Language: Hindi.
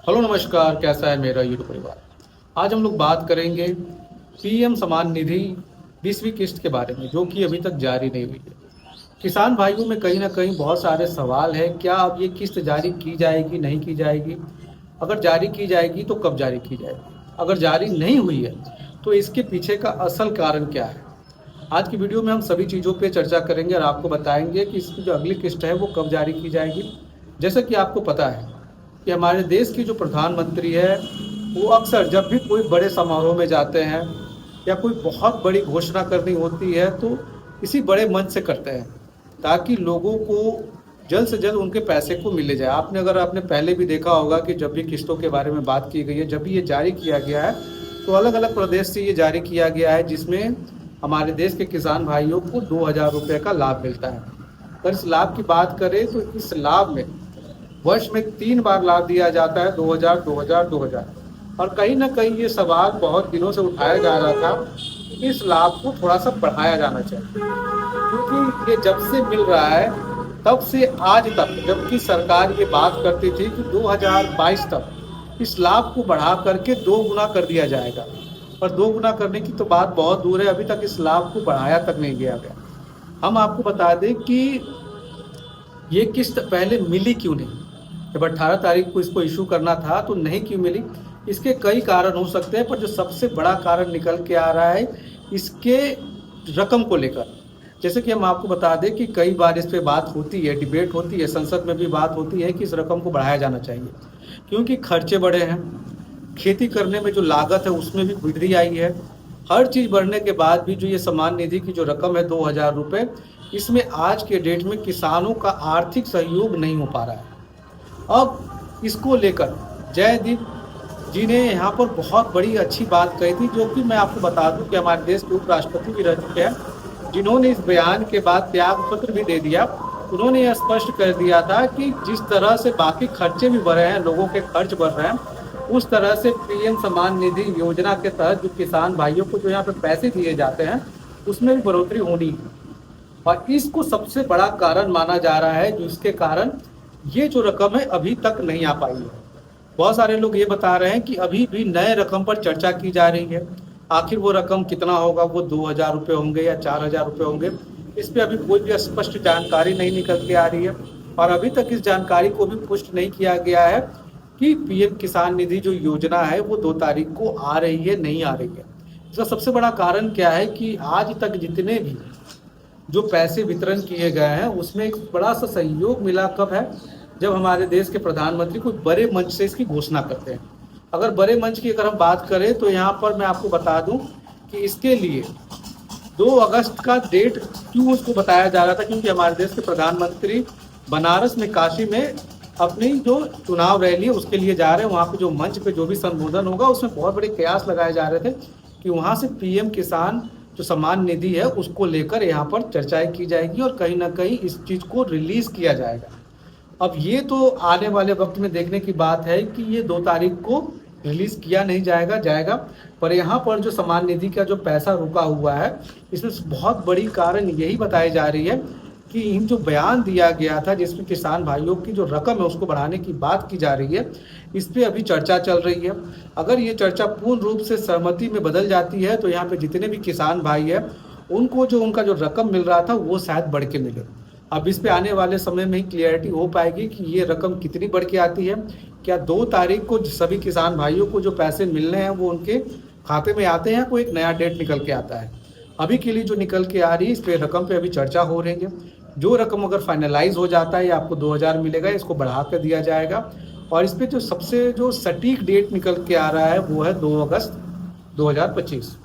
हेलो नमस्कार, कैसा है मेरा यूट्यूब परिवार। आज हम लोग बात करेंगे पीएम सम्मान निधि 20वीं किस्त के बारे में, जो कि अभी तक जारी नहीं हुई है। किसान भाइयों में कहीं ना कहीं बहुत सारे सवाल है, क्या अब ये किस्त जारी की जाएगी नहीं की जाएगी। अगर जारी की जाएगी तो कब जारी की जाएगी, अगर जारी नहीं हुई है तो इसके पीछे का असल कारण क्या है। आज की वीडियो में हम सभी चीज़ों पे चर्चा करेंगे और आपको बताएंगे कि इसकी जो अगली किस्त है वो कब जारी की जाएगी। जैसा कि आपको पता है कि हमारे देश की जो प्रधानमंत्री है वो अक्सर जब भी कोई बड़े समारोह में जाते हैं या कोई बहुत बड़ी घोषणा करनी होती है तो इसी बड़े मंच से करते हैं, ताकि लोगों को जल्द से जल्द उनके पैसे को मिले जाए। आपने पहले भी देखा होगा कि जब भी किस्तों के बारे में बात की गई है, जब भी ये जारी किया गया है तो अलग अलग प्रदेश से ये जारी किया गया है, जिसमें हमारे देश के किसान भाइयों को 2,000 रुपये का लाभ मिलता है। अगर इस लाभ की बात करें तो इस लाभ में वर्ष में 3 बार लाभ दिया जाता है, 2000, 2000, 2000। और कहीं ना कहीं ये सवाल बहुत दिनों से उठाया जा रहा था कि इस लाभ को थोड़ा सा बढ़ाया जाना चाहिए, क्योंकि ये जब से मिल रहा है तब से आज तक, जबकि सरकार ये बात करती थी कि 2022 तक इस लाभ को बढ़ा करके 2 गुना कर दिया जाएगा, पर 2 गुना करने की तो बात बहुत दूर है, अभी तक इस लाभ को बढ़ाया तक नहीं गया गया। हम आपको बता दें कि ये किस्त पहले मिली क्यों नहीं। जब 18 तारीख को इसको इशू करना था तो नहीं क्यों मिली, इसके कई कारण हो सकते हैं, पर जो सबसे बड़ा कारण निकल के आ रहा है इसके रकम को लेकर। जैसे कि हम आपको बता दें कि कई बार इस पे बात होती है, डिबेट होती है, संसद में भी बात होती है कि इस रकम को बढ़ाया जाना चाहिए, क्योंकि खर्चे बढ़े हैं, खेती करने में जो लागत है उसमें भी वृद्धि आई है। हर चीज़ बढ़ने के बाद भी जो ये सम्मान निधि की जो रकम है 2,000 रुपये, इसमें आज के डेट में किसानों का आर्थिक सहयोग नहीं हो पा रहा है। अब इसको लेकर जयदीप जी ने यहाँ पर बहुत बड़ी अच्छी बात कही थी, जो कि मैं आपको बता दूं कि हमारे देश के उपराष्ट्रपति भी रह चुके हैं, जिन्होंने इस बयान के बाद त्याग पत्र भी दे दिया। उन्होंने यह स्पष्ट कर दिया था कि जिस तरह से बाकी खर्चे भी बढ़ रहे हैं, लोगों के खर्च बढ़ रहे हैं, उस तरह से पीएम सम्मान निधि योजना के तहत जो किसान भाइयों को जो यहाँ पे पैसे दिए जाते हैं उसमें भी बढ़ोतरी होनी है। और इसको सबसे बड़ा कारण माना जा रहा है, जिसके कारण ये जो रकम है अभी तक नहीं आ पाई है। बहुत सारे लोग ये बता रहे हैं कि अभी भी नए रकम पर चर्चा की जा रही है। आखिर वो रकम कितना होगा, वो 2,000 रुपये होंगे या 4,000 रुपये होंगे, इस पर अभी कोई भी स्पष्ट जानकारी नहीं निकल के आ रही है। और अभी तक इस जानकारी को भी पुष्ट नहीं किया गया है कि पीएम किसान निधि जो योजना है वो 2 तारीख को आ रही है नहीं आ रही है। इसका सबसे बड़ा कारण क्या है कि आज तक जितने भी जो पैसे वितरण किए गए हैं उसमें एक बड़ा सा सहयोग मिला कब है, जब हमारे देश के प्रधानमंत्री कोई बड़े मंच से इसकी घोषणा करते हैं। अगर बड़े मंच की अगर हम बात करें तो यहाँ पर मैं आपको बता दूं कि इसके लिए 2 अगस्त का डेट क्यों उसको बताया जा रहा था, क्योंकि हमारे देश के प्रधानमंत्री बनारस में, काशी में अपनी जो चुनाव रैली है उसके लिए जा रहे हैं। वहाँ पे जो मंच पे जो भी संबोधन होगा उसमें बहुत बड़े कयास लगाए जा रहे थे कि वहाँ से पीएम किसान जो सम्मान निधि है उसको लेकर यहाँ पर चर्चाएं की जाएगी और कहीं ना कहीं इस चीज़ को रिलीज़ किया जाएगा। अब ये तो आने वाले वक्त में देखने की बात है कि ये 2 तारीख को रिलीज़ किया नहीं जाएगा, पर यहाँ पर जो सम्मान निधि का जो पैसा रुका हुआ है इसमें बहुत बड़ी कारण यही बताई जा रही है कि इन जो बयान दिया गया था जिसमें किसान भाइयों की जो रकम है उसको बढ़ाने की बात की जा रही है, इस पर अभी चर्चा चल रही है। अगर ये चर्चा पूर्ण रूप से सहमति में बदल जाती है तो यहाँ पे जितने भी किसान भाई हैं उनको जो उनका जो रकम मिल रहा था वो शायद बढ़ के मिले। अब इस पे आने वाले समय में ही क्लियरिटी हो पाएगी कि ये रकम कितनी बढ़ के आती है। क्या 2 तारीख को सभी किसान भाइयों को जो पैसे मिलने हैं वो उनके खाते में आते हैं, कोई एक नया डेट निकल के आता है। अभी के लिए जो निकल के आ रही है इस पे रकम पे अभी चर्चा हो रही है। जो रकम अगर फाइनलाइज हो जाता है या आपको 2,000 मिलेगा, इसको बढ़ा कर दिया जाएगा। और इस पे जो सबसे जो सटीक डेट निकल के आ रहा है वो है 2 अगस्त 2025।